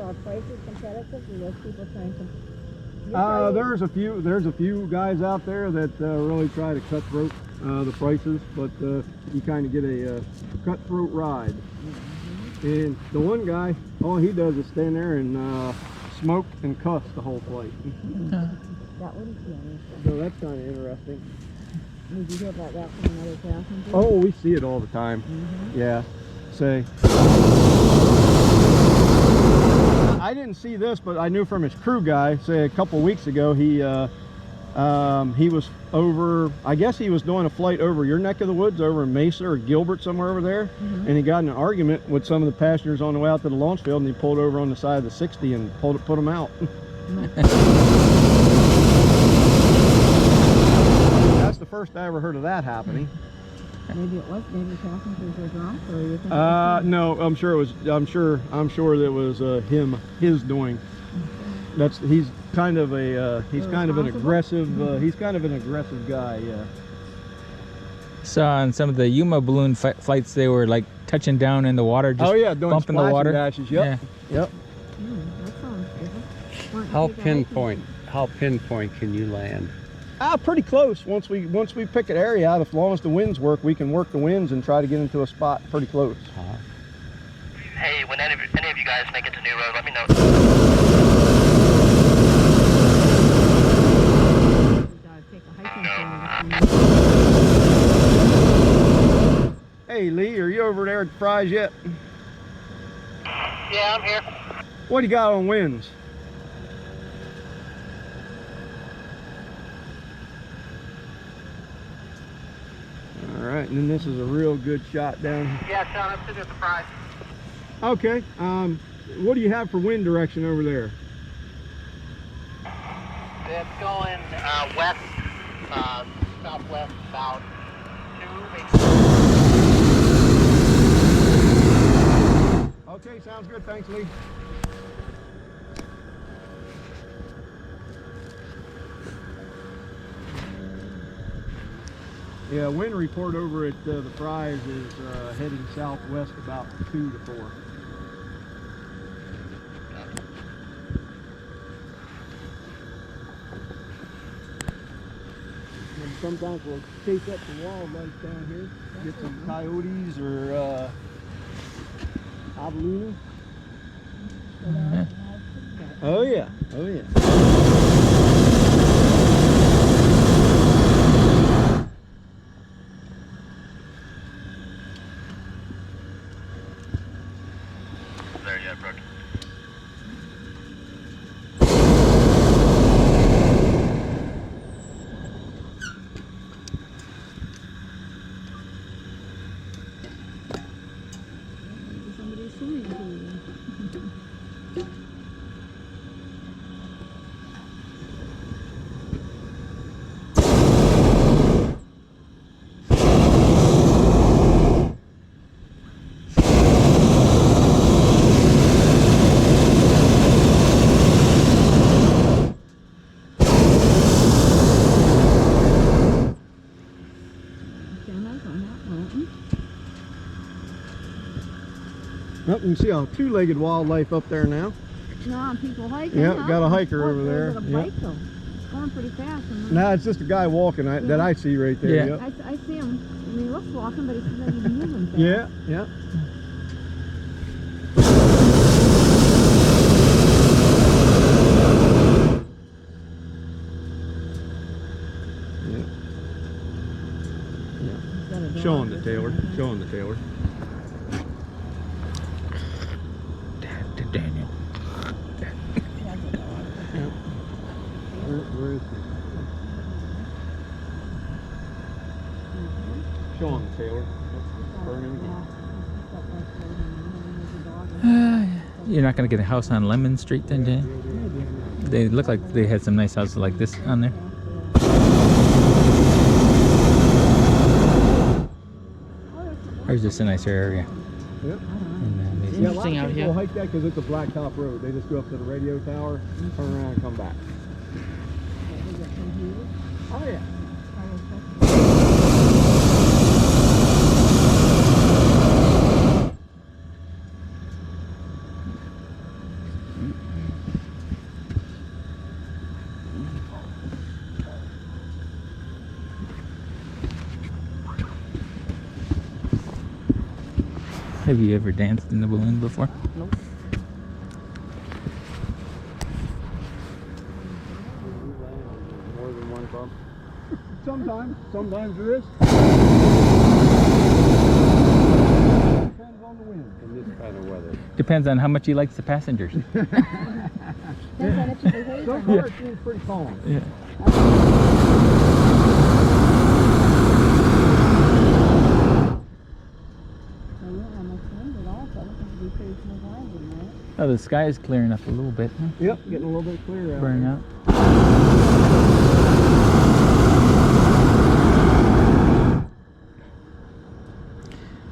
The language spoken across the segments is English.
Are prices competitive? Or those people trying to? There's a few guys out there that really try to cutthroat the prices, but you kind of get a cutthroat ride. And the one guy, all he does is stand there and smoke and cuss the whole flight. That wouldn't be anything. So that's kind of interesting. Did you hear about that from another passenger? Oh, we see it all the time. Yeah. Say, I didn't see this, but I knew from his crew guy, say a couple weeks ago, he was over, I guess he was doing a flight over your neck of the woods, over in Mesa or Gilbert, somewhere over there, and he got in an argument with some of the passengers on the way out to the launch field, and he pulled over on the side of the 60 and put them out. That's the first I ever heard of that happening. Maybe it was. Maybe passengers were drunk, or you think? No, I'm sure it was. I'm sure that was his doing. He's kind of an aggressive guy. Yeah. So on some of the Yuma balloon flights, they were like touching down in the water, just doing bumping the water. Dashes. Yep. Yeah. Yep. That sounds good. How pinpoint can you land? Pretty close. Once we pick an area out, as long as the winds work, we can work the winds and try to get into a spot pretty close. Hey, when any of you guys make it to New Road, let me know. Hey Lee, are you over there at the Fry's yet? Yeah, I'm here. What do you got on winds? All right, and then this is a real good shot down here. Yeah, Shawn, I'm sitting at the Fry's. Okay, what do you have for wind direction over there? It's going west, southwest, about 2, maybe. Okay, sounds good. Thanks, Lee. Yeah, wind report over at the Fry's is heading southwest about 2 to 4. And sometimes we'll chase up some wildlife down here, get some coyotes or javelina. Oh yeah, oh yeah. There, yeah, Brooke. Somebody's swimming pool. Oh, you can see a two-legged wildlife up there now. No, people hiking. Yep, huh? got a hiker over there's there. A bike, though. Going pretty fast. No, it's just a guy walking that I see right there. Yeah. Yep. I see him. I mean, he looks walking, but he's not even moving fast. Yeah, yeah. Showing the Taylor. Showing the Taylor. Daniel. Where is he? Showing the Taylor. You're not gonna get a house on Lemon Street then, Jan? They look like they had some nice houses like this on there. There's just a nicer area. Yep. And, Yeah, a lot of people hike that because it's a blacktop road. They just go up to the radio tower, turn around, and come back. Oh yeah. Have you ever danced in the balloon before? Nope. More than one bump. Sometimes there is. Depends on the wind. In this kind of weather. Depends on how much he likes the passengers. Depends on if you behave So or far not. it seems pretty calm. Yeah. So we don't have much wind at all, so it looks like it'll be pretty smooth landing, right? Oh, the sky is clearing up a little bit. Huh? Yep, getting a little bit clearer out. Burning out.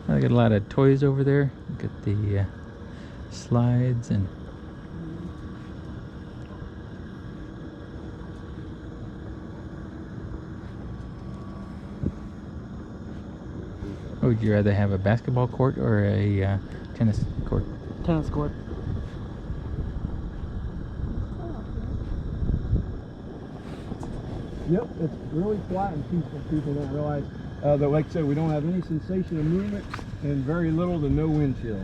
I got a lot of toys over there. Got the slides and would you rather have a basketball court or a tennis court? Tennis court. Yep, it's really quiet and peaceful. People don't realize that, like I said, we don't have any sensation of movement and very little to no wind chill.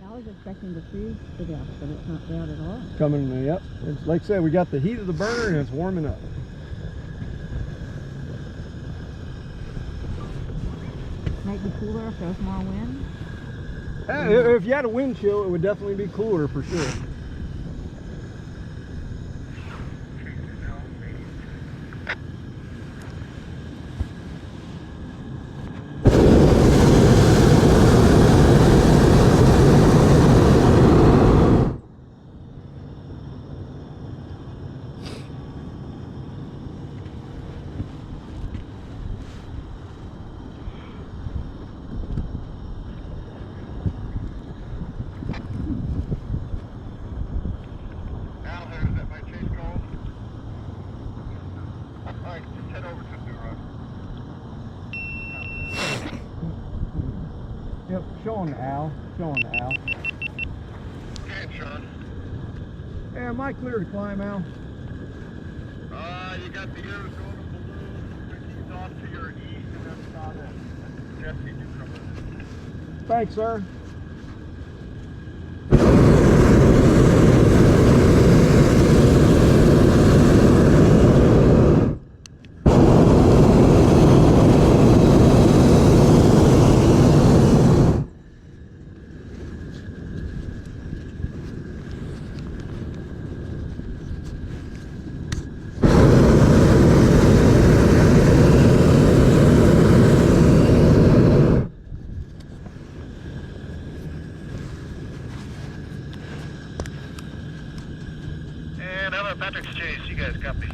I was expecting the freeze to death, but it's not bad at all. Coming, yep. It's, like I said, we got the heat of the burner and it's warming up. Might be cooler if there's more wind. If you had a wind chill, it would definitely be cooler for sure. Yep, showing the owl. Showing the owl. Okay, Shawn. Hey, am I clear to climb, Al? You got the air going to balloon, he's off to your east, and that's about it. That's Jesse Newcomer. Thanks, sir. And Patrick's chase, you guys copy?